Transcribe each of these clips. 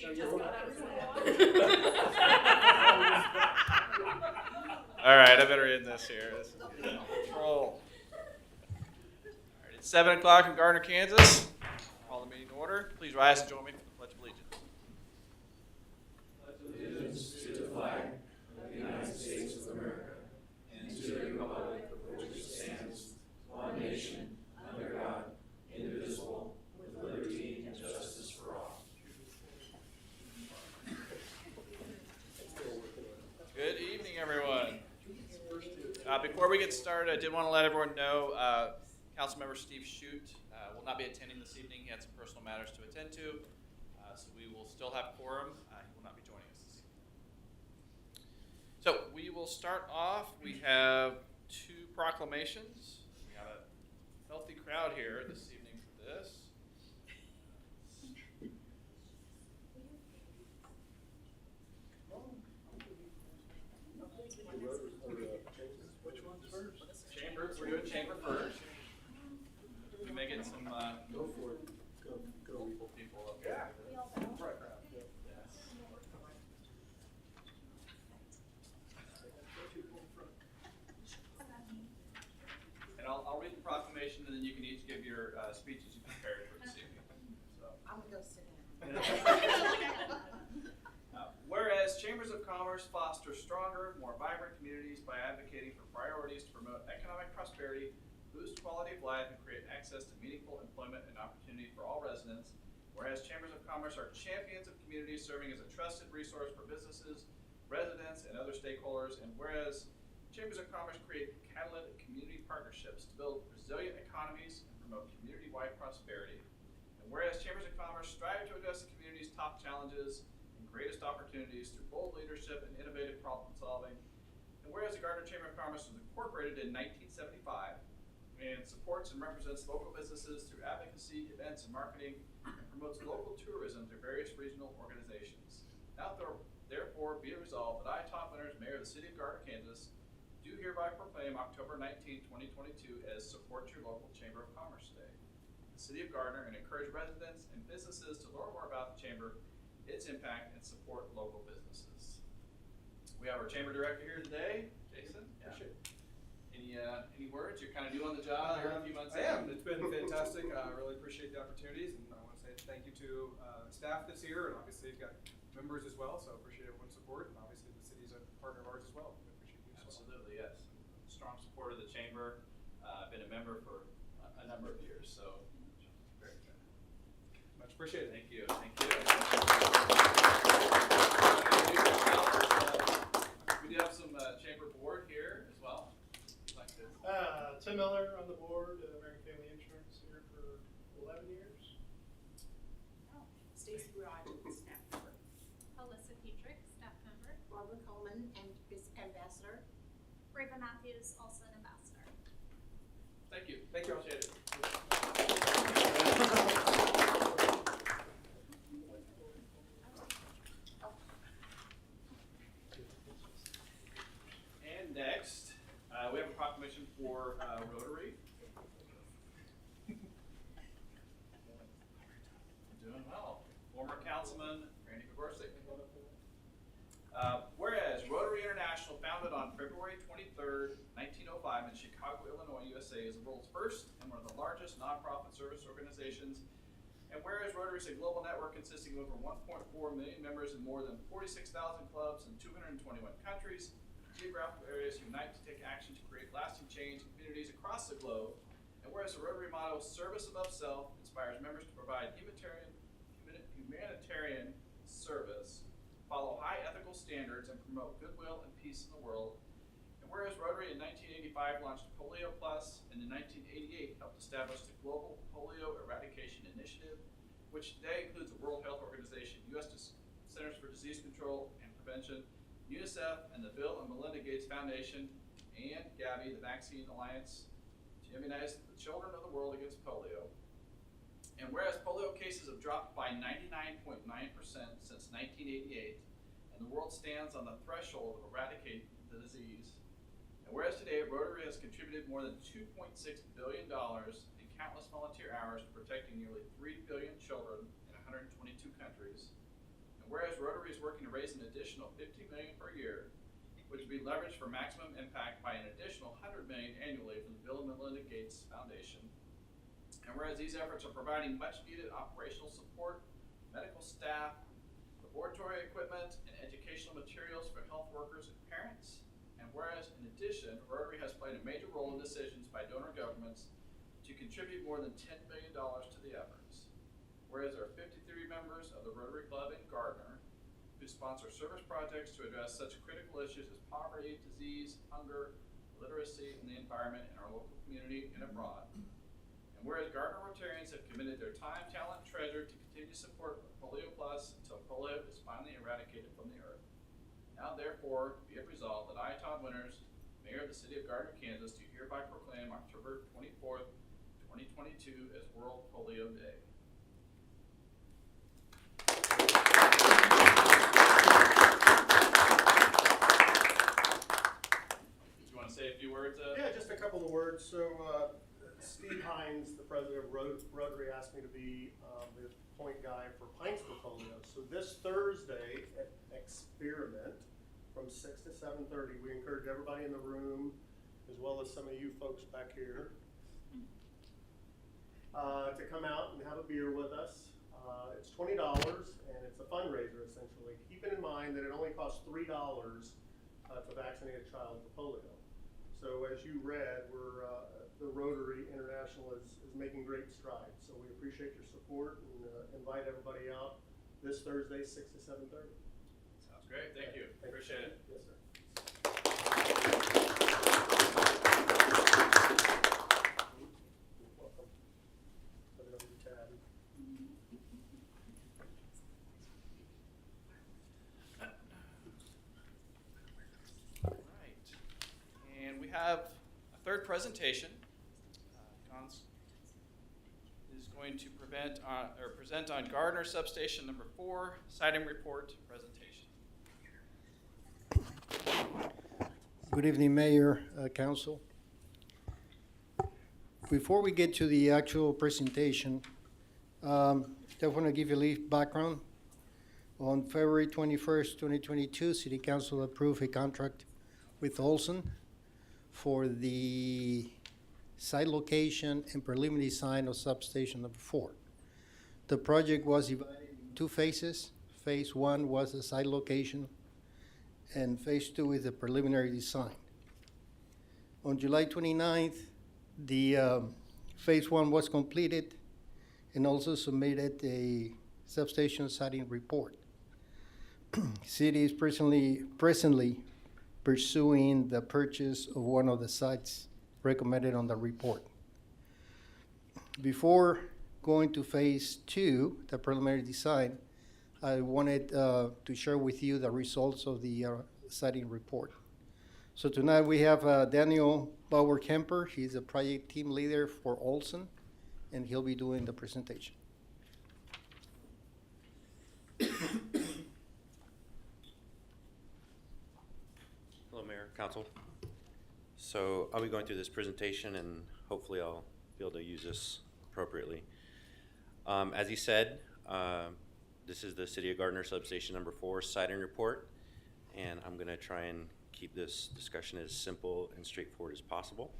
All right, I better end this here. This is getting out of control. All right, it's 7 o'clock in Gardner, Kansas. Call the meeting to order. Please rise and join me for the Pledge of Allegiance. Allegiance to the flag of the United States of America and to the republic for which it stands, one nation, under God, indivisible, with liberty and justice for all. Good evening, everyone. Before we get started, I did want to let everyone know Councilmember Steve Shute will not be attending this evening. He had some personal matters to attend to, so we will still have quorum. He will not be joining us this evening. So we will start off. We have two proclamations. We have a healthy crowd here this evening for this. Which one's first? Chamber. We're doing chamber first. We may get some Go for it. Go. people up there. Right. Yes. And I'll read the proclamation, and then you can each give your speeches you prepared for this evening. So. I'm gonna go sit down. Whereas Chambers of Commerce foster stronger, more vibrant communities by advocating for priorities to promote economic prosperity, boost quality of life, and create access to meaningful employment and opportunity for all residents. Whereas Chambers of Commerce are champions of communities serving as a trusted resource for businesses, residents, and other stakeholders. And whereas Chambers of Commerce create catalytic community partnerships to build resilient economies and promote community-wide prosperity. And whereas Chambers of Commerce strive to address the community's top challenges and greatest opportunities through bold leadership and innovative problem solving. And whereas the Gardner Chamber of Commerce was incorporated in 1975 and supports and represents local businesses through advocacy, events, and marketing, and promotes local tourism through various regional organizations. Now therefore be it resolved that I, Tom Winters, Mayor of the City of Gardner, Kansas, do hereby proclaim October 19, 2022 as Support Your Local Chamber of Commerce Day. The City of Gardner, and encourage residents and businesses to learn more about the Chamber, its impact, and support local businesses. We have our Chamber Director here today, Jason. Appreciate it. Any words? You're kind of new on the job here a few months I in. am. It's been fantastic. I really appreciate the opportunities, and I want to say thank you to staff that's here, and obviously you've got members as well, so I appreciate everyone's support, and obviously the city's a partner of ours as well. We appreciate you as well. Absolutely, yes. Strong supporter of the Chamber. Been a member for a number of years, so very good. Much appreciated. Thank you. Thank you. We do have some Chamber board here as well. Like this. Tim Miller on the board, American Family Insurance here for 11 years. Stacy Rogers, staff member. Alyssa Petrick, staff member. Barbara Coleman, and is ambassador. Raven Matthews, also an ambassador. Thank you. Thank you all. Appreciate it. And next, we have a proclamation for Rotary. Doing well. Former Councilman Randy Kogorsik. Whereas Rotary International, founded on February 23rd, 1905 in Chicago, Illinois, USA, is the world's first and one of the largest nonprofit service organizations. And whereas Rotary is a global network consisting of over 1.4 million members in more than 46,000 clubs in 221 countries, geographical areas unite to take action to create lasting change in communities across the globe. And whereas the Rotary motto, service above self, inspires members to provide humanitarian service, follow high ethical standards, and promote goodwill and peace in the world. And whereas Rotary in 1985 launched Polio Plus, and in 1988 helped establish the Global Polio Eradication Initiative, which today includes the World Health Organization, U.S. Centers for Disease Control and Prevention, UNICEF, and the Bill and Melinda Gates Foundation, and Gavi, the Vaccine Alliance, to immunize the children of the world against polio. And whereas polio cases have dropped by 99.9% since 1988, and the world stands on the threshold of eradicating the disease. And whereas today Rotary has contributed more than $2.6 billion in countless volunteer hours to protecting nearly 3 billion children in 122 countries. whereas Rotary is working to raise an additional $50 million per year, which will be leveraged for maximum impact by an additional $100 million annually from the Bill and Melinda Gates Foundation. And whereas these efforts are providing much needed operational support, medical staff, laboratory equipment, and educational materials for health workers and parents. And whereas in addition, Rotary has played a major role in decisions by donor governments to contribute more than $10 million to the efforts. Whereas there are 53 members of the Rotary Club in Gardner who sponsor service projects to address such critical issues as poverty, disease, hunger, literacy, and the environment in our local community and abroad. And whereas Gardner Rotarians have committed their time, talent, and treasure to continue support of Polio Plus until polio is finally eradicated from the earth. Now therefore, be it resolved that I, Todd Winters, Mayor of the City of Gardner, Kansas, do hereby proclaim October 24th, 2022 as World Polio Day. Do you want to say a few words? Yeah, just a couple of words. So Steve Hines, the president of Rotary, asked me to be the point guy for Pints for Polio. So this Thursday at Experiment from 6 to 7:30, we encourage everybody in the room, as well as some of you folks back here, to come out and have a beer with us. It's $20 and it's a fundraiser essentially. Keeping in mind that it only costs $3 to vaccinate a child for polio. So as you read, the Rotary International is making great strides. So we appreciate your support and invite everybody out this Thursday, 6 to 7:30. Sounds great. Thank you. Appreciate it. Yes, sir. You're welcome. Put it over your tab. All right. And we have a third presentation. Cons is going to present on Gardner Substation number 4, sighting report presentation. Good evening, Mayor, Council. Before we get to the actual presentation, I want to give you a little background. On February 21st, 2022, City Council approved a contract with Olson for the site location and preliminary design of substation number 4. The project was divided in 2 phases. Phase 1 was the site location, and phase 2 is the preliminary design. On July 29th, the phase 1 was completed and also submitted a substation siting report. City is presently pursuing the purchase of one of the sites recommended on the report. Before going to phase 2, the preliminary design, I wanted to share with you the results of the siting report. So tonight we have Daniel Bauer-Kemper. He's a project team leader for Olson, and he'll be doing the presentation. Hello, Mayor, Council. So I'll be going through this presentation, and hopefully I'll be able to use this appropriately. As he said, this is the City of Gardner Substation number 4 siting report, and I'm going to try and keep this discussion as simple and straightforward as possible.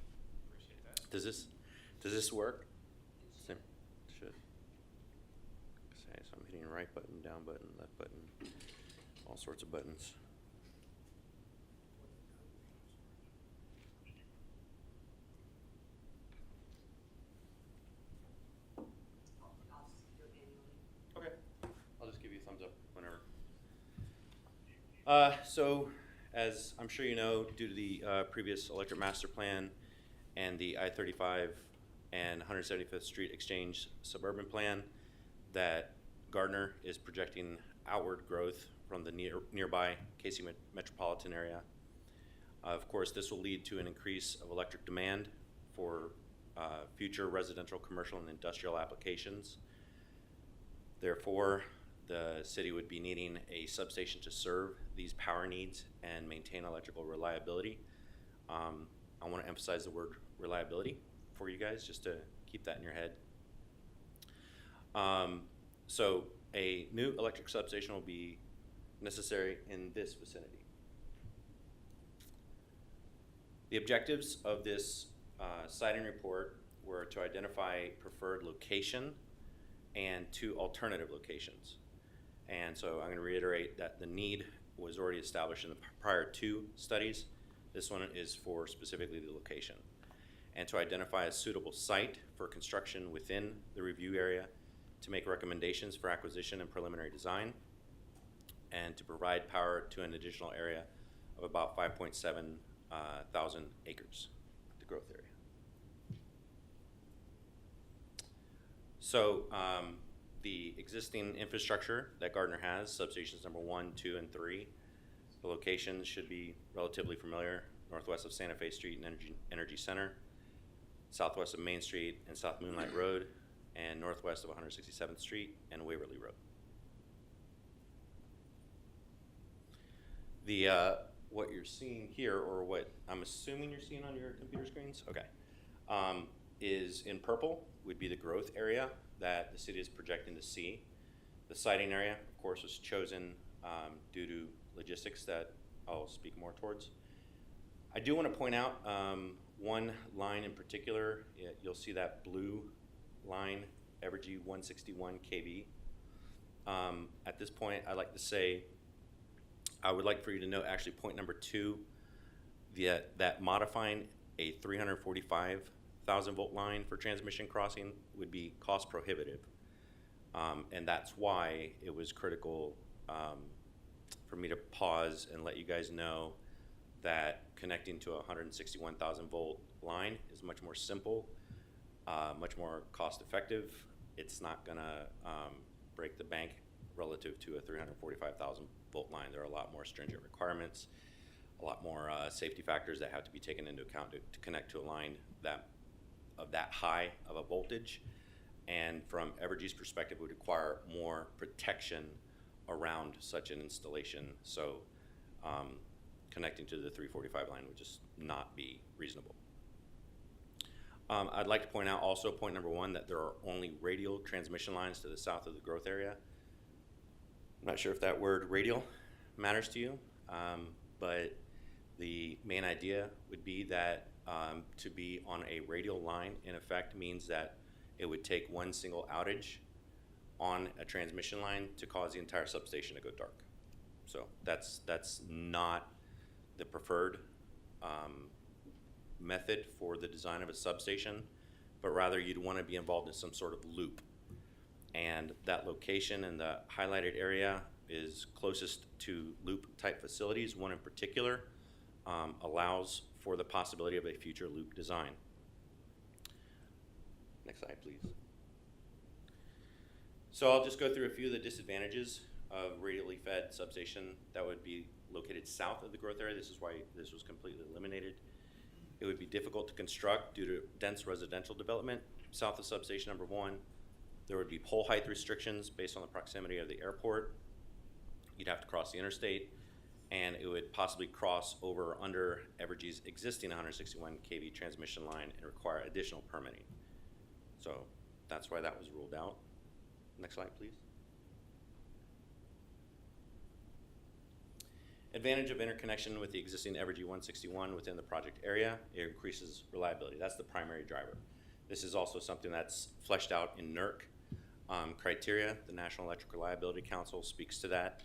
Appreciate that. Does this work? Should. Okay, so I'm hitting right button, down button, left button, all sorts of buttons. Okay, I'll just give you a thumbs up whenever. So, as I'm sure you know, due to the previous electric master plan and the I-35 and 175th Street Exchange suburban plan, that Gardner is projecting outward growth from the nearby KC metropolitan area. Of course, this will lead to an increase of electric demand for future residential, commercial, and industrial applications. Therefore, the city would be needing a substation to serve these power needs and maintain electrical reliability. I want to emphasize the word reliability for you guys, just to keep that in your head. So a new electric substation will be necessary in this vicinity. The objectives of this siting report were to identify preferred location and 2 alternative locations. And so I'm going to reiterate that the need was already established in the prior 2 studies. This one is for specifically the location. And to identify a suitable site for construction within the review area, to make recommendations for acquisition and preliminary design, and to provide power to an additional area of about 5.7 thousand acres, the growth area. So the existing infrastructure that Gardner has, substations number 1, 2, and 3, the locations should be relatively familiar: northwest of Santa Fe Street and Energy Center, southwest of Main Street and South Moonlight Road, and northwest of 167th Street and Waverly Road. The what you're seeing here, or what I'm assuming you're seeing on your computer screens, okay, is in purple would be the growth area that the city is projecting to see. The siting area, of course, was chosen due to logistics that I'll speak more towards. I do want to point out one line in particular. You'll see that blue line, Evergy 161 kV. At this point, I'd like to say, I would like for you to note actually point number 2, that modifying a 345,000 volt line for transmission crossing would be cost prohibitive. And that's why it was critical for me to pause and let you guys know that connecting to a 161,000 volt line is much more simple, much more cost effective. It's not gonna break the bank relative to a 345,000 volt line. There are a lot more stringent requirements, a lot more safety factors that have to be taken into account to connect to a line of that high of a voltage. And from Evergy's perspective, would require more protection around such an installation. So connecting to the 345 line would just not be reasonable. I'd like to point out also, point number 1, that there are only radial transmission lines to the south of the growth area. I'm not sure if that word radial matters to you, but the main idea would be that to be on a radial line, in effect, means that it would take one single outage on a transmission line to cause the entire substation to go dark. So that's not the preferred method for the design of a substation, but rather you'd want to be involved in some sort of loop. And that location in the highlighted area is closest to loop type facilities. One in particular allows for the possibility of a future loop design. Next slide, please. So I'll just go through a few of the disadvantages of radially fed substation that would be located south of the growth area. This is why this was completely eliminated. It would be difficult to construct due to dense residential development south of substation number 1. There would be pole height restrictions based on the proximity of the airport. You'd have to cross the interstate, and it would possibly cross over or under Evergy's existing 161 kV transmission line and require additional permitting. So that's why that was ruled out. Next slide, please. Advantage of interconnection with the existing Evergy 161 within the project area: it increases reliability. That's the primary driver. This is also something that's fleshed out in NERC criteria. The National Electric Reliability Council speaks to that.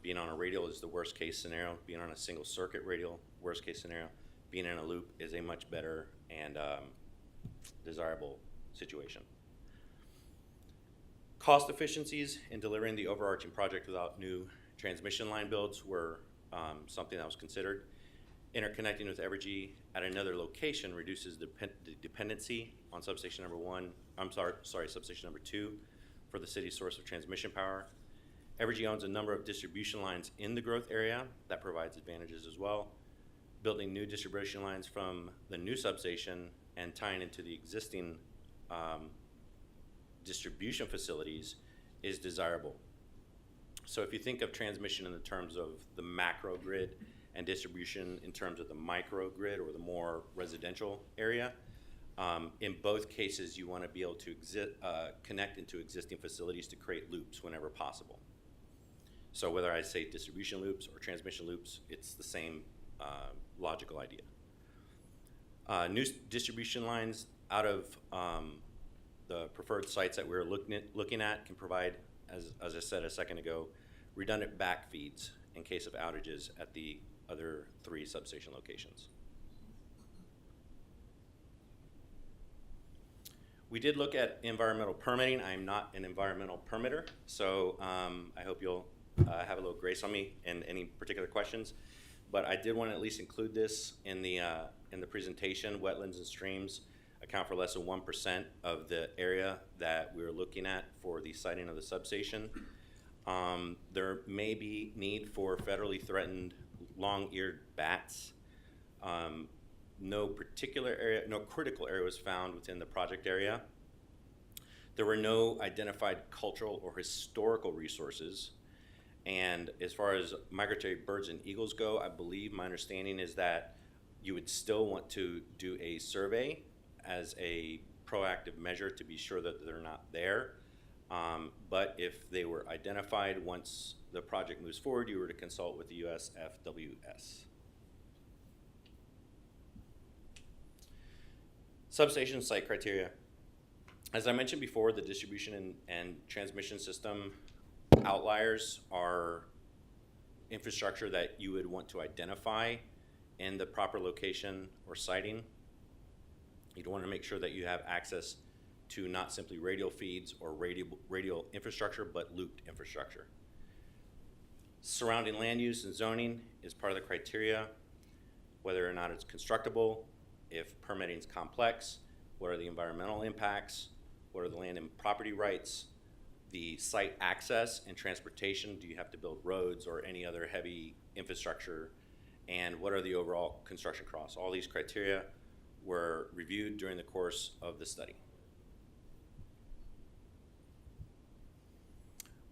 Being on a radial is the worst case scenario. Being on a single circuit radial, worst case scenario. Being in a loop is a much better and desirable situation. Cost efficiencies in delivering the overarching project without new transmission line builds were something that was considered. Interconnecting with Evergy at another location reduces the dependency on substation number 1. Substation number 2 for the city's source of transmission power. Evergy owns a number of distribution lines in the growth area that provides advantages as well. Building new distribution lines from the new substation and tying into the existing distribution facilities is desirable. So if you think of transmission in the terms of the macro grid and distribution in terms of the micro grid or the more residential area, In both cases, you want to be able to connect into existing facilities to create loops whenever possible. So whether I say distribution loops or transmission loops, it's the same logical idea. New distribution lines out of the preferred sites that we're looking at can provide, as I said a second ago, redundant back feeds in case of outages at the other 3 substation locations. We did look at environmental permitting. I am not an environmental permitter, so I hope you'll have a little grace on me in any particular questions. But I did want to at least include this in the presentation. Wetlands and streams account for less than 1% of the area that we're looking at for the siting of the substation. There may be need for federally threatened long-eared bats. No particular area, no critical area was found within the project area. There were no identified cultural or historical resources. And as far as migratory birds and eagles go, I believe my understanding is that you would still want to do a survey as a proactive measure to be sure that they're not there. But if they were identified once the project moves forward, you were to consult with the USFWS. Substation site criteria. As I mentioned before, the distribution and transmission system outliers are infrastructure that you would want to identify in the proper location or siting. You'd want to make sure that you have access to not simply radial feeds or radial infrastructure, but looped infrastructure. Surrounding land use and zoning is part of the criteria, whether or not it's constructible, if permitting is complex, what are the environmental impacts, what are the land and property rights, the site access and transportation, do you have to build roads or any other heavy infrastructure, and what are the overall construction costs. All these criteria were reviewed during the course of the study.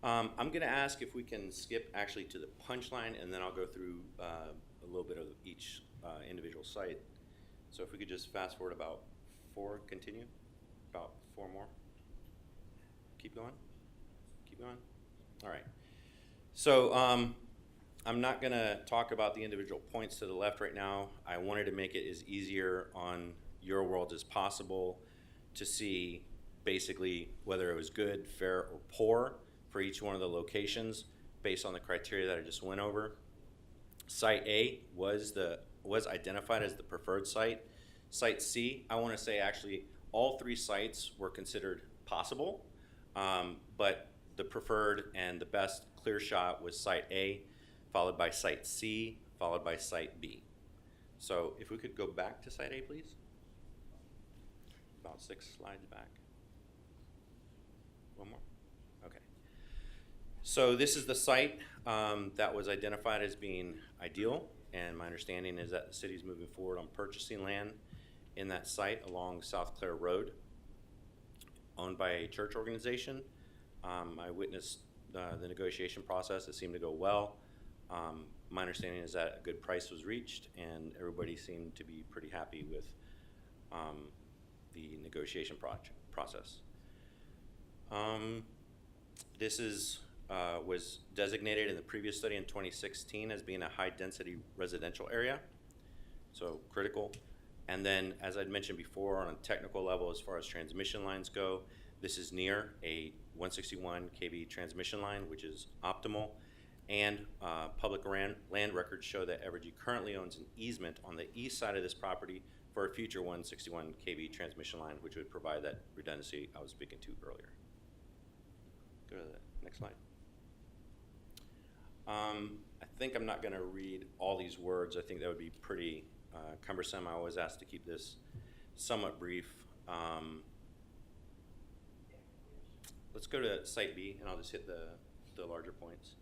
I'm going to ask if we can skip actually to the punchline, and then I'll go through a little bit of each individual site. So if we could just fast forward about 4, continue, about 4 more. Keep going, keep going. All right. So I'm not going to talk about the individual points to the left right now. I wanted to make it as easier on your world as possible to see basically whether it was good, fair, or poor for each one of the locations based on the criteria that I just went over. Site A was identified as the preferred site. Site C, I want to say actually all 3 sites were considered possible, but the preferred and the best clear shot was Site A, followed by Site C, followed by Site B. So if we could go back to Site A, please. About 6 slides back. One more? Okay. So this is the site that was identified as being ideal, and my understanding is that the city is moving forward on purchasing land in that site along South Clare Road, owned by a church organization. I witnessed the negotiation process. It seemed to go well. My understanding is that a good price was reached, and everybody seemed to be pretty happy with the negotiation process. This was designated in the previous study in 2016 as being a high-density residential area, so critical. And then, as I'd mentioned before, on a technical level, as far as transmission lines go, this is near a 161 kV transmission line, which is optimal. And public land records show that Evergy currently owns an easement on the east side of this property for a future 161 kV transmission line, which would provide that redundancy I was speaking to earlier. Go to the next slide. I think I'm not going to read all these words. I think that would be pretty cumbersome. I always ask to keep this somewhat brief. Let's go to Site B, and I'll just hit the larger points.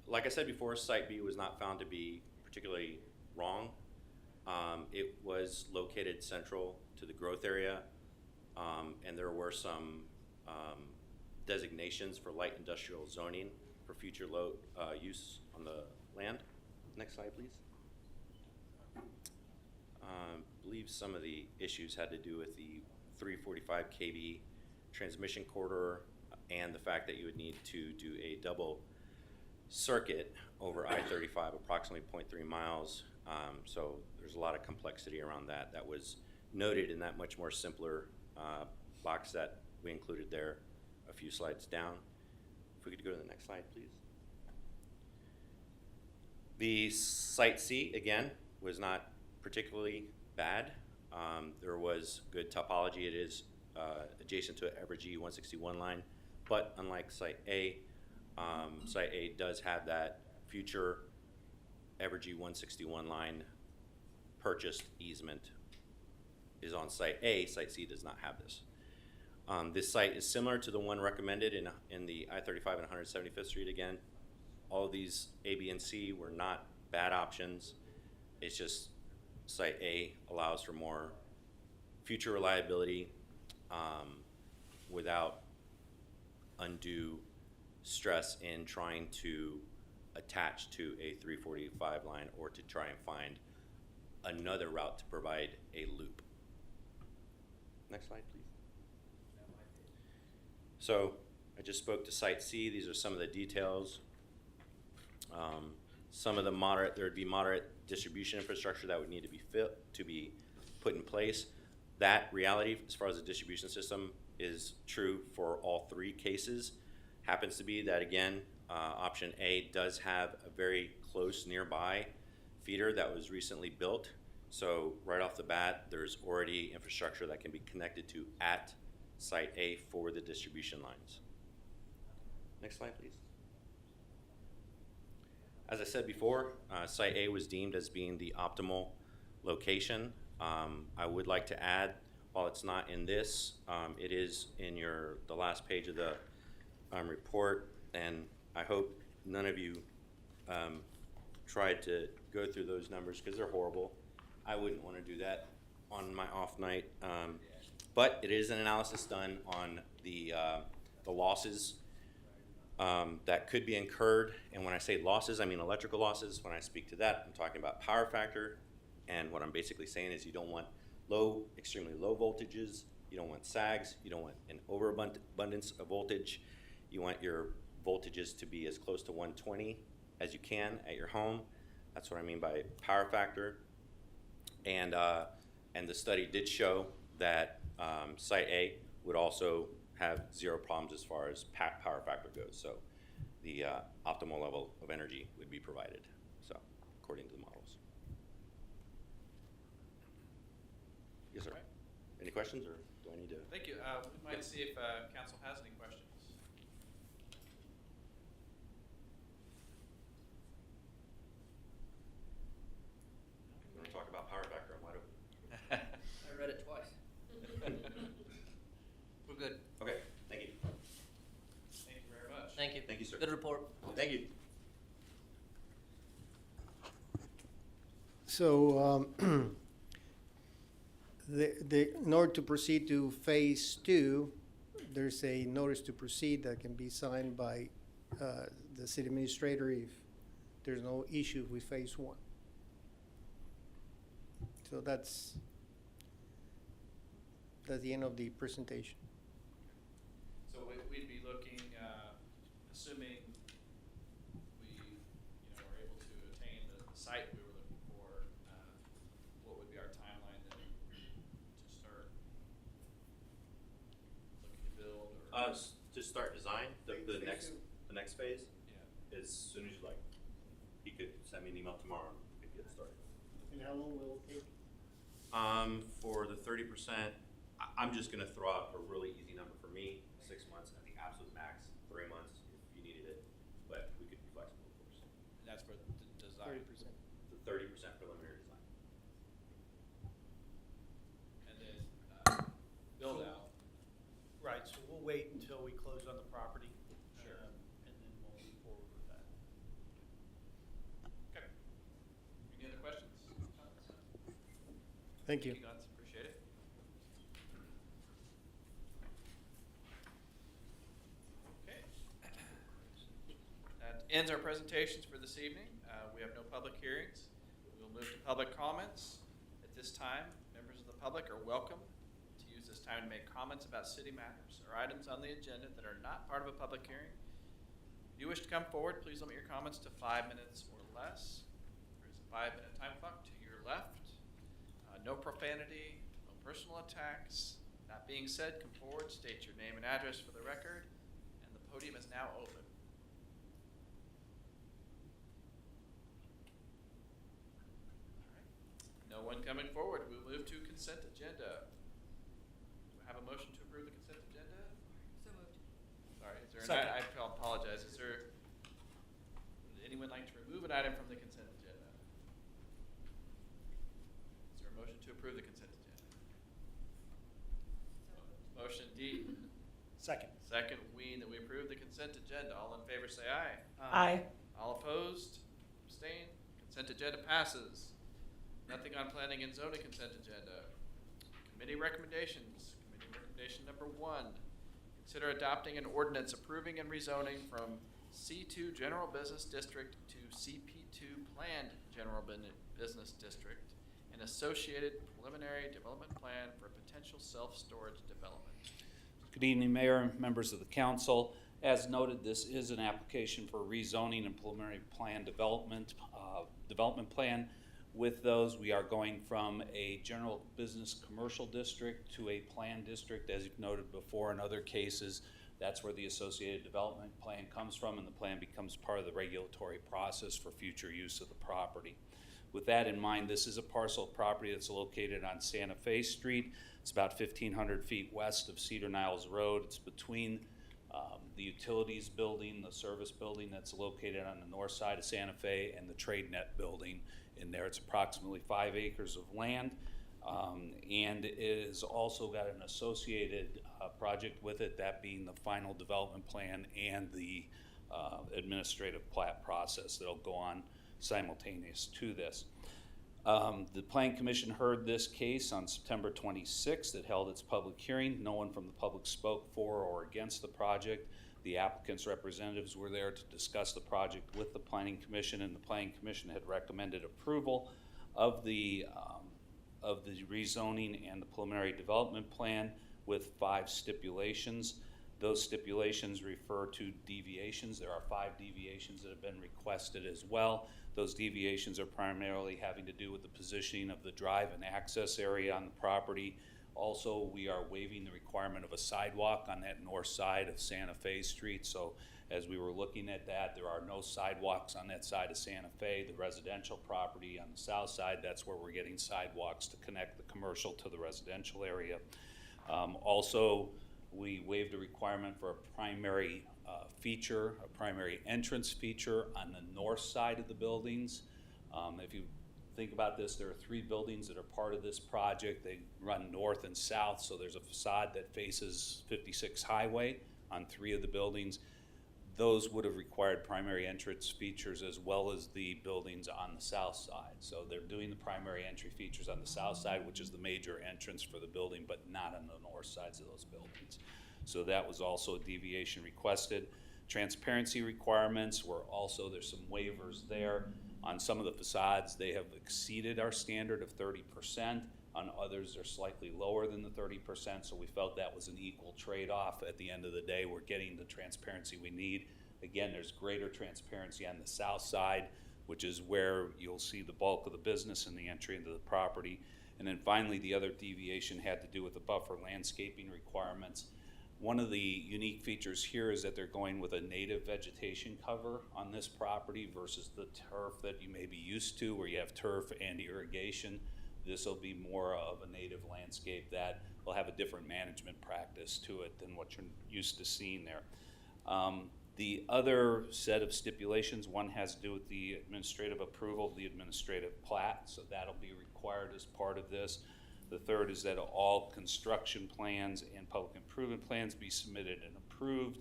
Like I said before, Site B was not found to be particularly wrong. It was located central to the growth area, and there were some designations for light industrial zoning for future use on the land. Next slide, please. believe some of the issues had to do with the 345 kV transmission corridor and the fact that you would need to do a double circuit over I-35, approximately 0.3 miles. So there's a lot of complexity around that. That was noted in that much more simpler box that we included there a few slides down. If we could go to the next slide, please. The Site C, again, was not particularly bad. There was good topology. It is adjacent to an Evergy 161 line, but unlike Site A does have that future Evergy 161 line purchased easement is on Site A. Site C does not have this. This site is similar to the one recommended in the I-35 and 175th Street. Again, all of these A, B, and C were not bad options. It's just Site A allows for more future reliability without undue stress in trying to attach to a 345 line or to try and find another route to provide a loop. Next slide, please. So I just spoke to Site C. These are some of the details. Some of the there would be moderate distribution infrastructure that would need to be put in place. That reality, as far as the distribution system, is true for all three cases. Happens to be that, again, option A does have a very close nearby feeder that was recently built. So right off the bat, there's already infrastructure that can be connected to at Site A for the distribution lines. Next slide, please. As I said before, Site A was deemed as being the optimal location. I would like to add, while it's not in this, it is in the last page of the report, and I hope none of you tried to go through those numbers because they're horrible. I wouldn't want to do that on my off night, but it is an analysis done on the losses that could be incurred. And when I say losses, I mean electrical losses. When I speak to that, I'm talking about power factor. And what I'm basically saying is you don't want extremely low voltages. You don't want sags. You don't want an overabundance of voltage. You want your voltages to be as close to 120 as you can at your home. That's what I mean by power factor. And the study did show that Site A would also have zero problems as far as power factor goes. So the optimal level of energy would be provided, so according to the models. Yes, sir. Right. Any questions, or do I need to? Thank you. We might see if council has any questions. You want to talk about power factor? I'm wide open. I read it twice. We're good. Okay, thank you. Thank you very much. Thank you. Thank you, sir. Good report. Thank you. So, in order to proceed to phase 2, there's a notice to proceed that can be signed by the city administrator if there's no issue with phase 1. So that's the end of the presentation. So we'd be looking, assuming we, are able to attain the site we were looking for, what would be our timeline then to start looking to build or? To start design, the next phase, Yeah. as soon as you like. He could send me an email tomorrow and we could get started. And how long will it take? For the 30%, I'm just gonna throw out a really easy number for me, 6 months at the absolute max, 3 months if you needed it, but we could be flexible, of course. And that's for the design. 30%. The 30% preliminary design. And then, build out. Right, so we'll wait until we close on the property. Sure. And then we'll move forward with that. Okay. Any other questions? Comments? Thank you. Guns, appreciate it. Okay. That ends our presentations for this evening. We have no public hearings. We'll move to public comments. At At this time, members of the public are welcome to use this time to make comments about city matters or items on the agenda that are not part of a public hearing. If you wish to come forward, please limit your comments to 5 minutes or less. There is a 5-minute time clock to your left. No profanity, no personal attacks. That being said, come forward, state your name and address for the record, and the podium is now open. No one coming forward. We'll move to consent agenda. Do I have a motion to approve the consent agenda? So moved. Sorry, is there Second. I apologize. Would anyone like to remove an item from the consent agenda? Is there a motion to approve the consent agenda? Motion D. Second. Second, Ween, that we approve the consent agenda. All in favor say aye. Aye. All opposed? Abstain? Consent agenda passes. Nothing on planning and zoning consent agenda. Committee recommendations. Committee recommendation number 1. Consider adopting an ordinance approving and rezoning from C2 General Business District to CP2 Planned General Business District and associated preliminary development plan for potential self-storage development. Good evening, Mayor and members of the council. As noted, this is an application for rezoning and preliminary plan development plan. With those, we are going from a general business commercial district to a planned district. As you've noted before in other cases, that's where the associated development plan comes from, and the plan becomes part of the regulatory process for future use of the property. With that in mind, this is a parcel of property that's located on Santa Fe Street. It's about 1,500 feet west of Cedar Niles Road. It's between the utilities building, the service building that's located on the north side of Santa Fe, and the TradeNet building. In there, it's approximately 5 acres of land, and it has also got an associated project with it, that being the final development plan and the administrative plat process that'll go on simultaneous to this. The Planning Commission heard this case on September 26th. It held its public hearing. No one from the public spoke for or against the project. The applicant's representatives were there to discuss the project with the Planning Commission, and the Planning Commission had recommended approval of the rezoning and the preliminary development plan with 5 stipulations. Those stipulations refer to deviations. There are 5 deviations that have been requested as well. Those deviations are primarily having to do with the positioning of the drive and access area on the property. Also, we are waiving the requirement of a sidewalk on that north side of Santa Fe Street. So as we were looking at that, there are no sidewalks on that side of Santa Fe. The residential property on the south side, that's where we're getting sidewalks to connect the commercial to the residential area. Also, we waived a requirement for a primary feature, a primary entrance feature on the north side of the buildings. If you think about this, there are 3 buildings that are part of this project. They run north and south, so there's a facade that faces 56 Highway on 3 of the buildings. Those would have required primary entrance features as well as the buildings on the south side. So they're doing the primary entry features on the south side, which is the major entrance for the building, but not on the north sides of those buildings. So that was also a deviation requested. Transparency requirements were also, there's some waivers there. On some of the facades, they have exceeded our standard of 30%. On others, they're slightly lower than the 30%, so we felt that was an equal trade-off. At the end of the day, we're getting the transparency we need. Again, there's greater transparency on the south side, which is where you'll see the bulk of the business and the entry into the property. And then finally, the other deviation had to do with the buffer landscaping requirements. One of the unique features here is that they're going with a native vegetation cover on this property versus the turf that you may be used to, where you have turf and irrigation. This will be more of a native landscape that will have a different management practice to it than what you're used to seeing there. The other set of stipulations, one has to do with the administrative approval of the administrative plat, so that'll be required as part of this. The third is that all construction plans and public improvement plans be submitted and approved,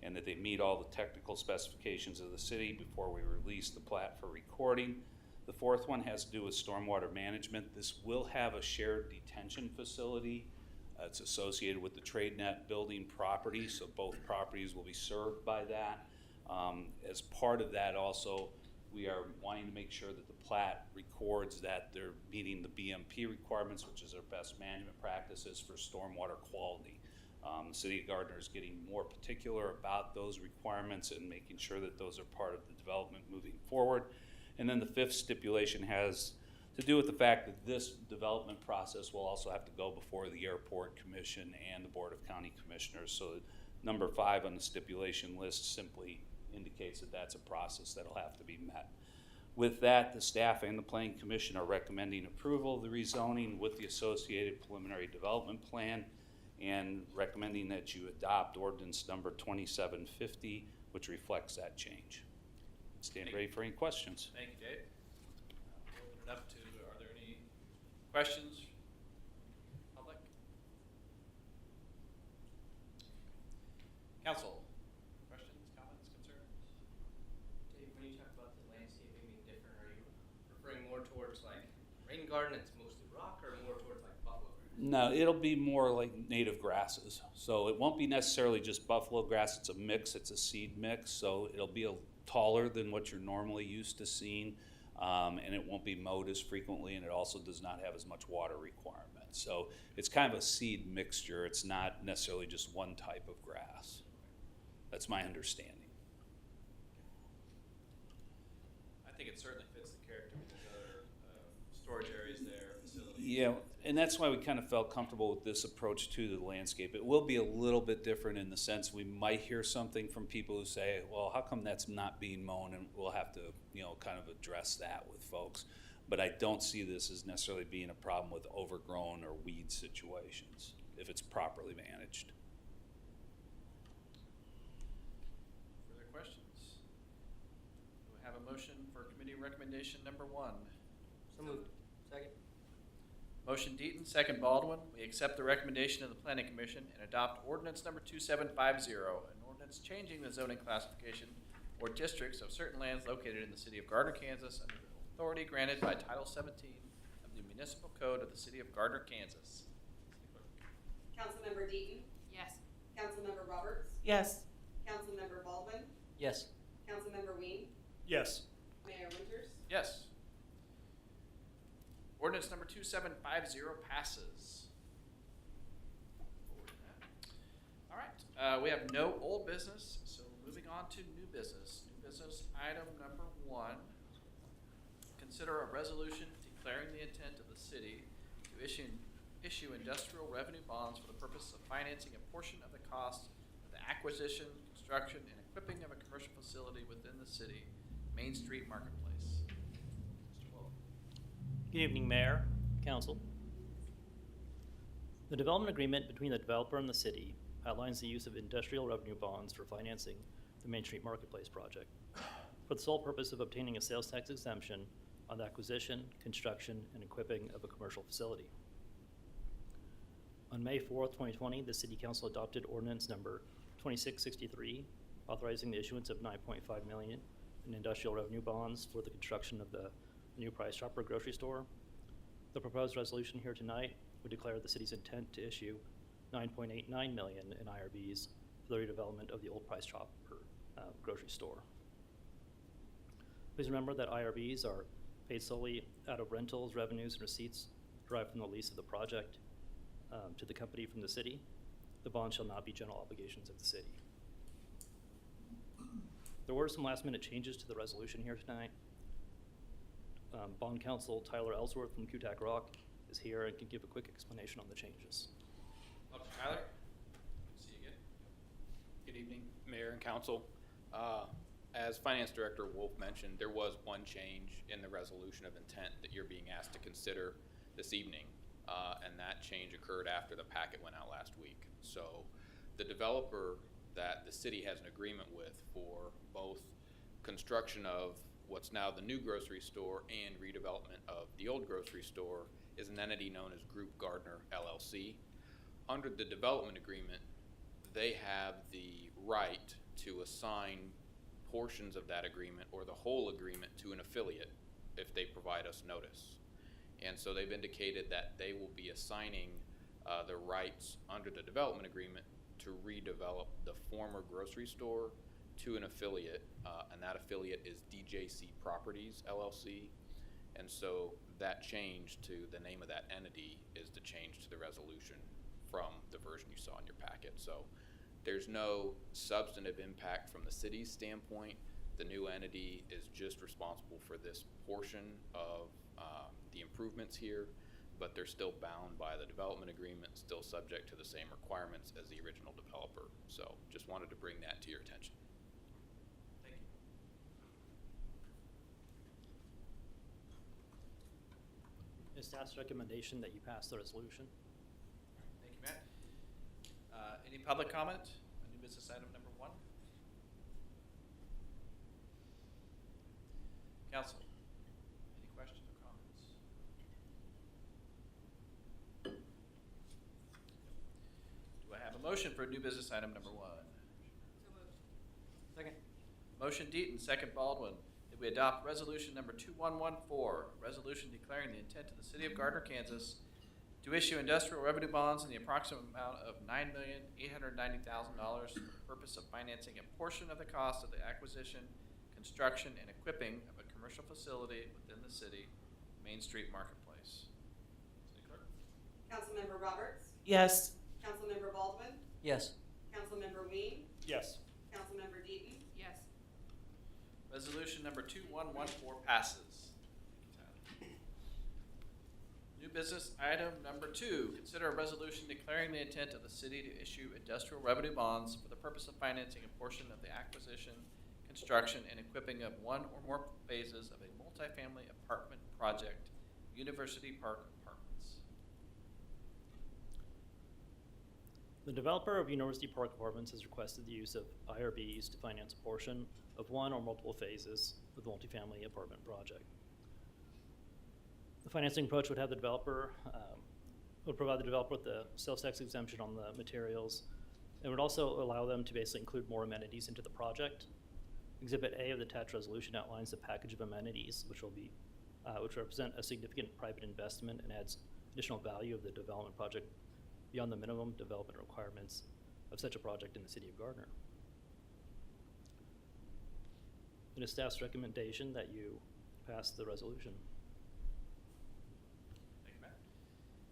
and that they meet all the technical specifications of the city before we release the plat for recording. The fourth one has to do with stormwater management. This will have a shared detention facility. It's associated with the TradeNet building property, so both properties will be served by that. As part of that also, We are wanting to make sure that the plat records that they're meeting the BMP requirements, which is our best management practices for stormwater quality. The City of Gardner is getting more particular about those requirements and making sure that those are part of the development moving forward. And then the fifth stipulation has to do with the fact that this development process will also have to go before the Airport Commission and the Board of County Commissioners. So number 5 on the stipulation list simply indicates that that's a process that'll have to be met. With that, the staff and the Planning Commission are recommending approval of the rezoning with the associated preliminary development plan and recommending that you adopt ordinance number 2750, which reflects that change. Stand ready for any questions. Thank you, Dave. We'll open it up to, are there any questions? Public? Council? Questions, comments, concerns? Dave, when you talk about the landscaping being different, are you referring more towards like rain garden, it's mostly rock, or more towards like buffalo grass? No, it'll be more like native grasses. So it won't be necessarily just buffalo grass. It's a mix. It's a seed mix. So it'll be taller than what you're normally used to seeing. And it won't be mowed as frequently, and it also does not have as much water requirement. So it's kind of a seed mixture. It's not necessarily just one type of grass. That's my understanding. I think it certainly fits the character of the other storage areas there, facilities. Yeah, and that's why we kind of felt comfortable with this approach to the landscape. It will be a little bit different in the sense we might hear something from people who say, well, how come that's not being mown? And we'll have to, kind of address that with folks. But I don't see this as necessarily being a problem with overgrown or weed situations if it's properly managed. Further questions? Do we have a motion for committee recommendation number 1? So moved. Second. Motion Deaton, second Baldwin. We accept the recommendation of the Planning Commission and adopt ordinance number 2750, an ordinance changing the zoning classification or districts of certain lands located in the city of Gardner, Kansas, under the authority granted by Title 17 of the Municipal Code of the city of Gardner, Kansas. Councilmember Deaton, Yes. Councilmember Roberts, Yes. Councilmember Baldwin, Yes. Councilmember Ween, Yes. Mayor Winters. Yes. Ordinance number 2750 passes. All right, we have no old business, so moving on to new business. New business item number 1. Consider a resolution declaring the intent of the city to issue industrial revenue bonds for the purpose of financing a portion of the cost of the acquisition, construction, and equipping of a commercial facility within the city, Main Street Marketplace. Mr. Wilk. Good evening, Mayor, Council. The development agreement between the developer and the city outlines the use of industrial revenue bonds for financing the Main Street Marketplace project for the sole purpose of obtaining a sales tax exemption on the acquisition, construction, and equipping of a commercial facility. On May 4th, 2020, the City Council adopted ordinance number 2663, authorizing the issuance of $9.5 million in industrial revenue bonds for the construction of the new Price Chopper grocery store. The proposed resolution here tonight would declare the city's intent to issue $9.89 million in IRBs for the redevelopment of the old Price Chopper grocery store. Please remember that IRBs are paid solely out of rentals, revenues, and receipts derived from the lease of the project to the company from the city. The bond shall not be general obligations of the city. There were some last-minute changes to the resolution here tonight. Bond counsel Tyler Ellsworth from Kutak Rock is here and can give a quick explanation on the changes. Welcome, Tyler. See you again. Good evening, Mayor and Council. As Finance Director Wolf mentioned, there was one change in the resolution of intent that you're being asked to consider this evening, and that change occurred after the packet went out last week. So the developer that the city has an agreement with for both construction of what's now the new grocery store and redevelopment of the old grocery store is an entity known as Group Gardner LLC. Under the development agreement, they have the right to assign portions of that agreement or the whole agreement to an affiliate if they provide us notice. And so they've indicated that they will be assigning the rights under the development agreement to redevelop the former grocery store to an affiliate, and that affiliate is DJC Properties LLC. And so that change to the name of that entity is the change to the resolution from the version you saw in your packet. So there's no substantive impact from the city's standpoint. The new entity is just responsible for this portion of the improvements here, but they're still bound by the development agreement, still subject to the same requirements as the original developer. So just wanted to bring that to your attention. Thank you. It's staff's recommendation that you pass the resolution. Thank you, Matt. Any public comment on new business item number 1? Council, any questions or comments? Do I have a motion for new business item number 1? So moved. Second. Motion Deaton, second Baldwin, that we adopt resolution number 2114, a resolution declaring the intent of the city of Gardner, Kansas to issue industrial revenue bonds in the approximate amount of $9,890,000 for the purpose of financing a portion of the cost of the acquisition, construction, and equipping of a commercial facility within the city, Main Street Marketplace. City Clerk? Councilmember Roberts, Yes. Councilmember Baldwin, Yes. Councilmember Ween, Yes. Councilmember Deaton, Yes. Resolution number 2114 passes. New business item number 2, consider a resolution declaring the intent of the city to issue industrial revenue bonds for the purpose of financing a portion of the acquisition, construction, and equipping of one or more phases of a multifamily apartment project, University Park Apartments. The developer of University Park Apartments has requested the use of IRBs to finance a portion of one or multiple phases of the multifamily apartment project. The financing approach would have the developer, would provide the developer with the sales tax exemption on the materials, and would also allow them to basically include more amenities into the project. Exhibit A of the attached resolution outlines the package of amenities, which will be, which represent a significant private investment and adds additional value of the development project beyond the minimum development requirements of such a project in the city of Gardner. It is staff's recommendation that you pass the resolution. Thank you, Matt.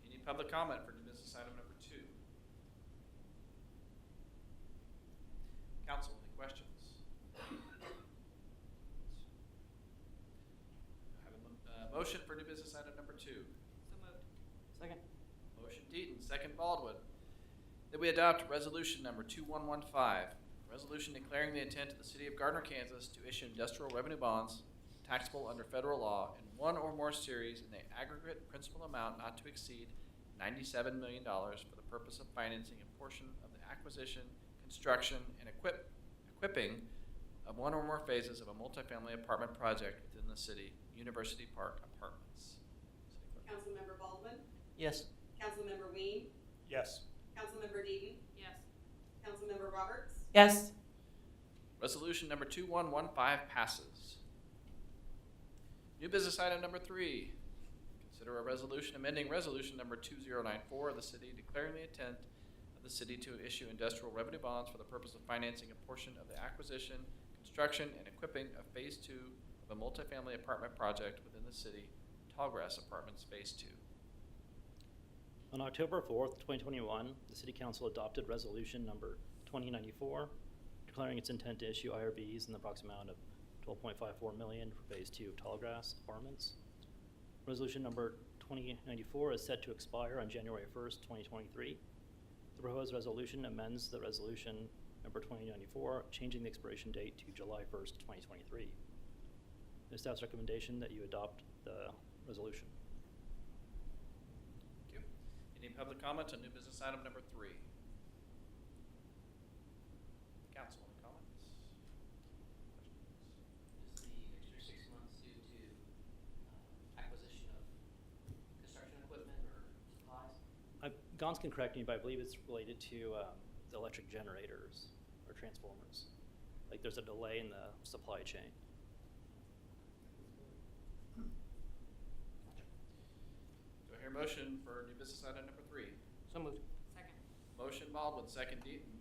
Any public comment for new business item number 2? Council, any questions? I have a motion for new business item number 2. so moved. Second. Motion Deaton, second Baldwin, that we adopt resolution number 2115, a resolution declaring the intent of the city of Gardner, Kansas to issue industrial revenue bonds taxable under federal law in one or more series in the aggregate principal amount not to exceed $97 million for the purpose of financing a portion of the acquisition, construction, and equipping of one or more phases of a multifamily apartment project within the city, University Park Apartments. City Clerk. Councilmember Baldwin, Yes. Councilmember Ween, Yes. Councilmember Deaton, Yes. Councilmember Roberts, Yes. Resolution number 2115 passes. New business item number 3. Consider a resolution amending resolution number 2094 of the city declaring the intent of the city to issue industrial revenue bonds for the purpose of financing a portion of the acquisition, construction, and equipping of phase 2 of a multifamily apartment project within the city, Tallgrass Apartments Phase 2. On October 4th, 2021, the City Council adopted resolution number 2094, declaring its intent to issue IRBs in the approximate amount of $12.54 million for Phase 2 of Tallgrass Apartments. Resolution number 2094 is set to expire on January 1st, 2023. The proposed resolution amends the resolution number 2094, changing the expiration date to July 1st, 2023. It is staff's recommendation that you adopt the resolution. Thank you. Any public comments on new business item number 3? Council, any comments? Is the extra 6 months due to acquisition of construction equipment or supplies? Gons can correct me, but I believe it's related to the electric generators or transformers. Like there's a delay in the supply chain. Do I hear a motion for new business item number 3? So moved. Second. Motion Baldwin, second Deaton,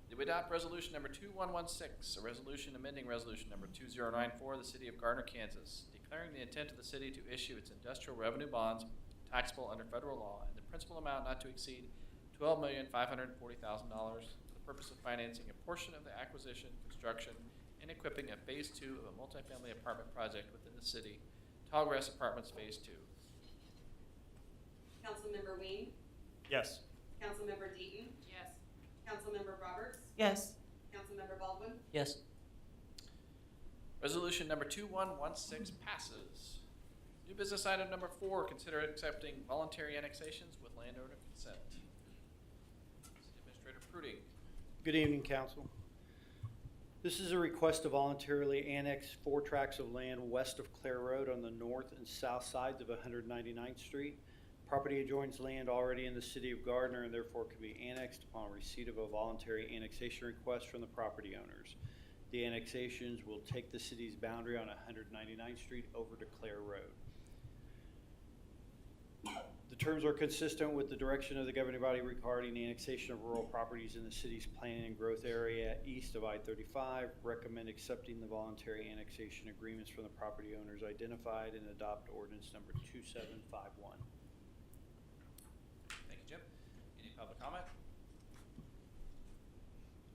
Did we adopt resolution number 2116, a resolution amending resolution number 2094 of the city of Gardner, Kansas, declaring the intent of the city to issue its industrial revenue bonds taxable under federal law and the principal amount not to exceed $12,540,000 for the purpose of financing a portion of the acquisition, construction, and equipping of Phase 2 of a multifamily apartment project within the city, Tallgrass Apartments Phase 2. Councilmember Ween, Yes. Councilmember Deaton, Yes. Councilmember Roberts, Yes. Councilmember Baldwin, Yes. Resolution number 2116 passes. New business item number 4, consider accepting voluntary annexations with landowner consent. City Administrator Pruding. Good evening, council. This is a request to voluntarily annex 4 tracts of land west of Clare Road on the north and south sides of 199th Street. Property adjoins land already in the city of Gardner and therefore can be annexed upon receipt of a voluntary annexation request from the property owners. The annexations will take the city's boundary on 199th Street over to Clare Road. The terms are consistent with the direction of the governing body regarding the annexation of rural properties in the city's planning and growth area east of I-35. Recommend accepting the voluntary annexation agreements from the property owners identified and adopt ordinance number 2751. Thank you, Jim. Any public comment?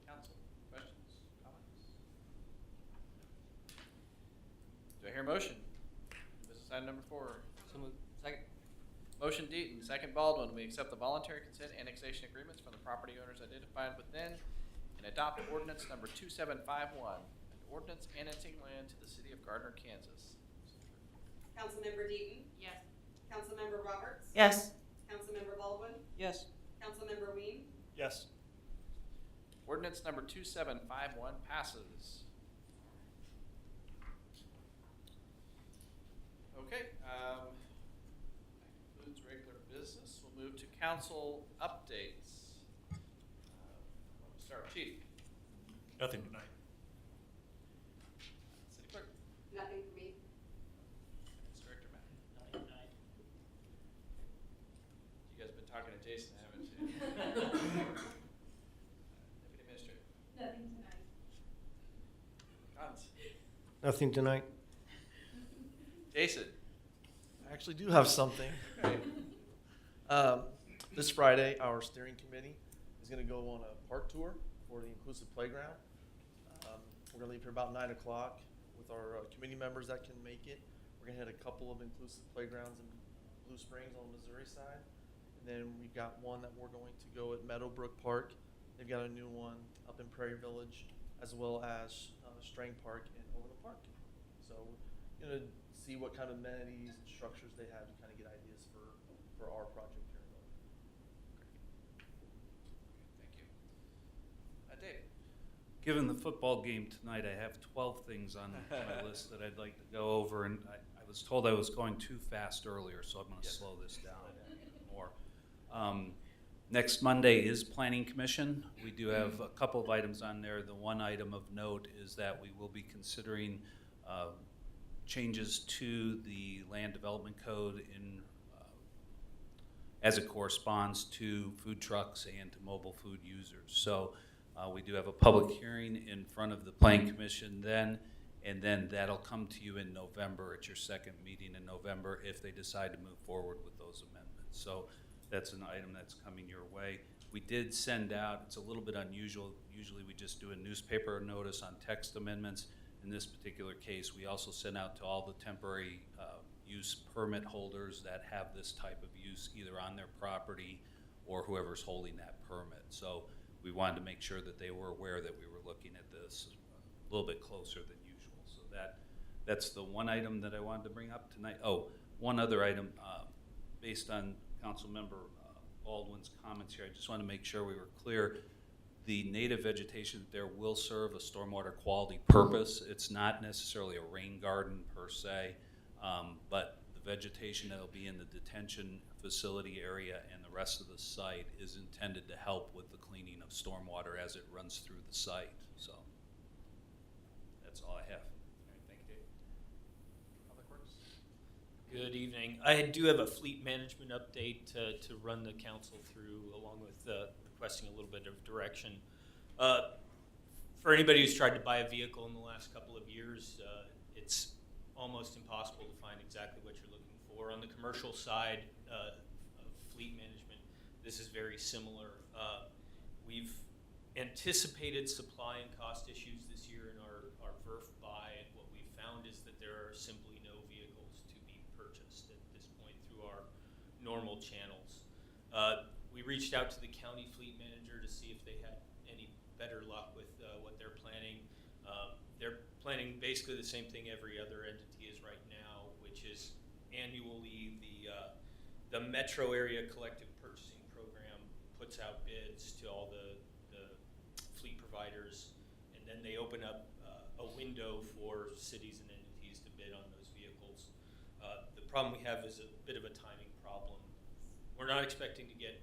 Council, questions, comments? Do I hear a motion? Business item number 4. So moved. Second. Motion Deaton, second Baldwin. We accept the voluntary consent annexation agreements from the property owners identified within and adopt ordinance number 2751, an ordinance annexing land to the city of Gardner, Kansas. Councilmember Deaton, Yes. Councilmember Roberts, Yes. Councilmember Baldwin, Yes. Councilmember Ween, Yes. Ordinance number 2751 passes. Okay, that concludes regular business. We'll move to council updates. Let's start with Chief. Nothing tonight. City Clerk. nothing for me. Finance Director Matt. You guys been talking to Jason, haven't you? Deputy Administrator. Nothing tonight. Cons. Nothing tonight. Jason. I actually do have something. Okay. This Friday, our steering committee is going to go on a park tour for the inclusive playground. We're going to leave here about 9 o'clock with our committee members that can make it. We're going to hit a couple of inclusive playgrounds in Blue Springs on the Missouri side. And then we've got one that we're going to go at Meadowbrook Park. They've got a new one up in Prairie Village, as well as Strang Park in Overland Park. So we're going to see what kind of amenities and structures they have to kind of get ideas for our project here in Overland. Thank you. Dave. Given the football game tonight, I have 12 things on my list that I'd like to go over, and I was told I was going too fast earlier, so I'm going to slow this down more. Next Monday is Planning Commission. We do have a couple of items on there. The one item of note is that we will be considering changes to the land development code as it corresponds to food trucks and to mobile food users. So we do have a public hearing in front of the Planning Commission then, and then that'll come to you in November at your second meeting in November if they decide to move forward with those amendments. So that's an item that's coming your way. We did send out, it's a little bit unusual, usually we just do a newspaper notice on text amendments. In this particular case, we also sent out to all the temporary use permit holders that have this type of use either on their property or whoever's holding that permit. So we wanted to make sure that they were aware that we were looking at this a little bit closer than usual. So that's the one item that I wanted to bring up tonight. Oh, one other item, based on Councilmember Baldwin's comments here, I just want to make sure we were clear. The native vegetation there will serve a stormwater quality purpose. It's not necessarily a rain garden per se, but the vegetation that will be in the detention facility area and the rest of the site is intended to help with the cleaning of stormwater as it runs through the site. So that's all I have. All right, thank you, Dave. Public Works. Good evening. I do have a fleet management update to run the council through, along with requesting a little bit of direction. For anybody who's tried to buy a vehicle in the last couple of years, it's almost impossible to find exactly what you're looking for. On the commercial side of fleet management, this is very similar. We've anticipated supply and cost issues this year in our VERF buy, and what we've found is that there are simply no vehicles to be purchased at this point through our normal channels. We reached out to the county fleet manager to see if they had any better luck with what they're planning. They're planning basically the same thing every other entity is right now, which is annually the metro area collective purchasing program puts out bids to all the fleet providers, and then they open up a window for cities and entities to bid on those vehicles. The problem we have is a bit of a timing problem. We're not expecting to get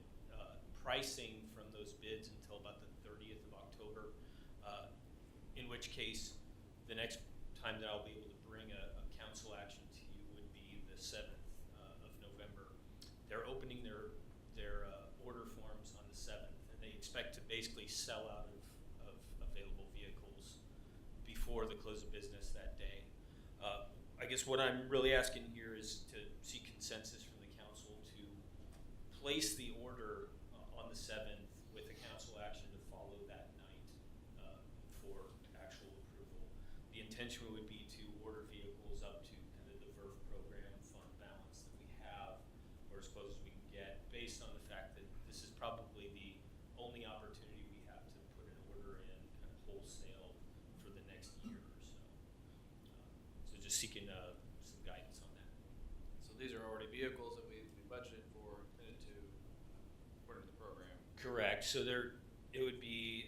pricing from those bids until about the 30th of October, in which case the next time that I'll be able to bring a council action to you would be the 7th of November. They're opening their order forms on the 7th, and they expect to basically sell out of available vehicles before the close of business that day. I guess what I'm really asking here is to seek consensus from the council to place the order on the 7th with a council action to follow that night for actual approval. The intention would be to order vehicles up to kind of the VERF program fund balance that we have, or as close as we can get, based on the fact that this is probably the only opportunity we have to put an order in kind of wholesale for the next year or so. So just seeking some guidance on that. So these are already vehicles that we budgeted for, committed to, according to the program. Correct. So it would be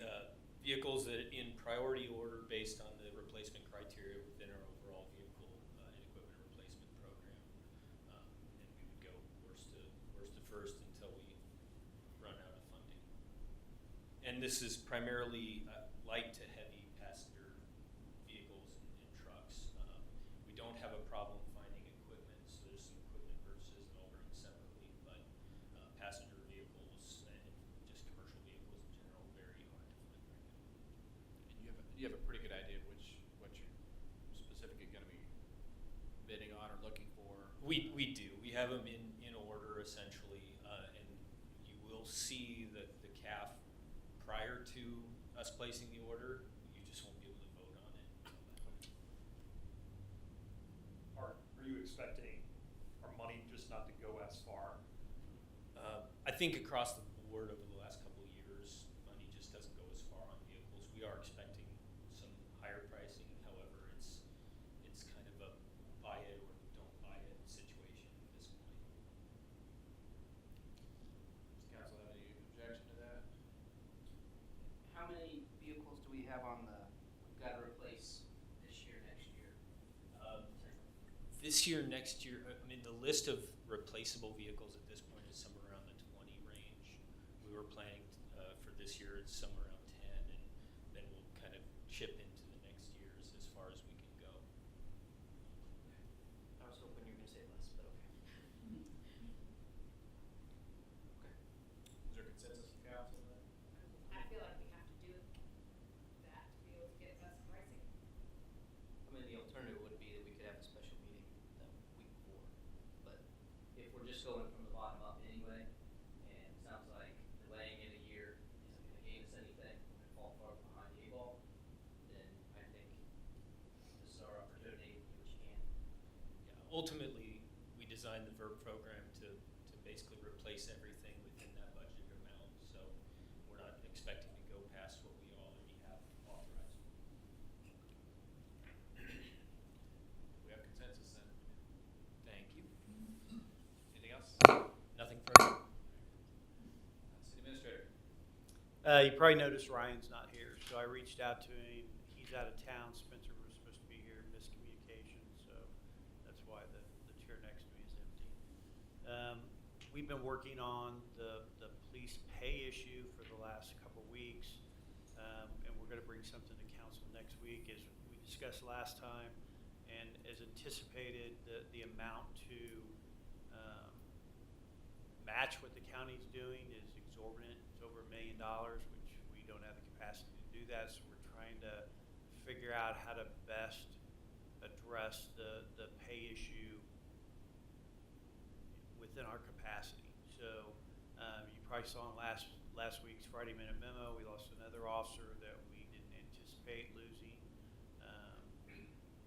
vehicles that in priority order based on the replacement criteria within our overall vehicle and equipment replacement program. And we would go worst to first until we run out of funding. And this is primarily light to heavy passenger vehicles and trucks. We don't have a problem finding equipment, so there's some equipment purchases and ordering separately, but passenger vehicles and just commercial vehicles in general very hard to find right now. And you have a pretty good idea of what you're specifically going to be bidding on or looking for? We do. We have them in order essentially, and you will see the CAF prior to us placing the order. You just won't be able to vote on it until that. Are you expecting our money just not to go as far? I think across the board over the last couple of years, money just doesn't go as far on vehicles. We are expecting some higher pricing. However, it's kind of a buy it or don't buy it situation at this point. Does council have any objection to that? How many vehicles do we have on we've got to replace this year, next year? This year, next year, I mean, the list of replaceable vehicles at this point is somewhere around the 20 range. We were planning for this year, it's somewhere around 10, and then we'll kind of chip into the next years as far as we can go. I was hoping you were going to say less, but okay. Is there consensus from council on that? I feel like we have to do that to be able to get best pricing. I mean, the alternative would be that we could have a special meeting the week before. But if we're just going from the bottom up anyway, and it sounds like delaying it a year isn't going to gain us anything, we're going to fall far behind the eight ball, then I think this is our opportunity to do what you can. Yeah, ultimately, we designed the VERB program to basically replace everything within that budget amount, so we're not expecting to go past what we already have authorized. We have consensus then. Thank you. Anything else? Nothing further. City Administrator. You probably noticed Ryan's not here, so I reached out to him. He's out of town. Spencer was supposed to be here, miscommunication, so that's why the chair next to me is empty. We've been working on the police pay issue for the last couple weeks, and we're going to bring something to council next week, as we discussed last time, and as anticipated, the amount to match what the county's doing is exorbitant. It's over $1 million, which we don't have the capacity to do that, so we're trying to figure out how to best address the pay issue within our capacity. So you probably saw in last week's Friday Minute Memo, we lost another officer that we didn't anticipate losing,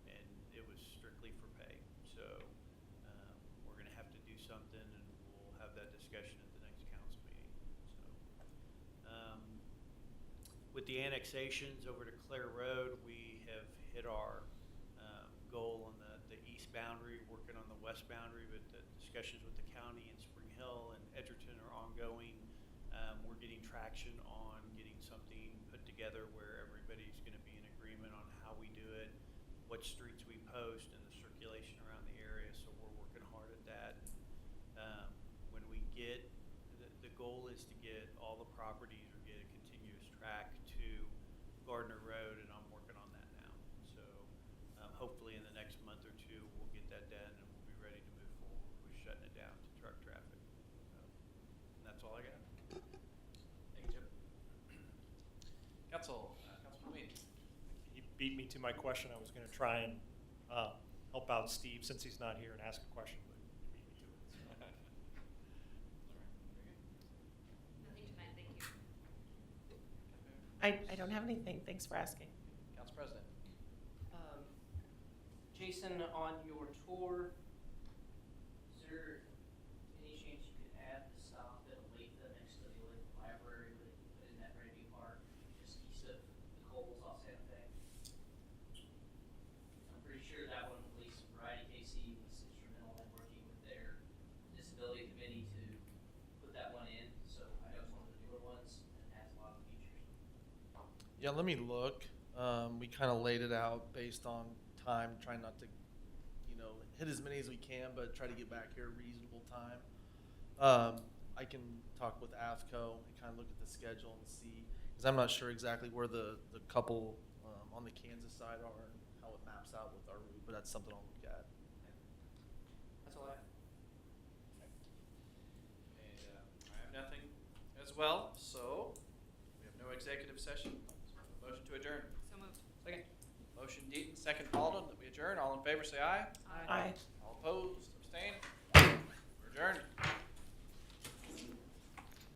and it was strictly for pay. So we're going to have to do something, and we'll have that discussion at the next council meeting. So with the annexations over to Clare Road, we have hit our goal on the east boundary, working on the west boundary, but the discussions with the county and Spring Hill and Edgerton are ongoing. We're getting traction on getting something put together where everybody's going to be in agreement on how we do it, what streets we post, and the circulation around the area. So we're working hard at that. When we get, the goal is to get all the properties or get a continuous track to Gardner Road, and I'm working on that now. So hopefully in the next month or two, we'll get that done and we'll be ready to move forward with shutting it down to truck traffic. So, and that's all I got. Thank you, Jim. Councilman Wayne. He beat me to my question. I was going to try and help out Steve since he's not here and ask a question, but he beat me to it. So. Nothing tonight, thank you. I don't have anything. Thanks for asking. Council President. Jason, on your tour, is there any chance you could add the stop at Olathe next to the Olathe Library in that brand new park, just east of the Coles off Santa Fe? I'm pretty sure that one, at least Variety KC was instrumental in working with their disability committee to put that one in. So I know it's one of the newer ones and has a lot of features. Yeah, let me look. We kind of laid it out based on time, trying not to, hit as many as we can, but try to get back here at reasonable time. I can talk with AFCO and kind of look at the schedule and see, because I'm not sure exactly where the couple on the Kansas side are and how it maps out with our route, but that's something I'll look at. That's all I have. And I have nothing as well, so we have no executive session. Motion to adjourn. So moved. Second. Motion Deaton, second Alden, that we adjourn. All in favor say aye. Aye.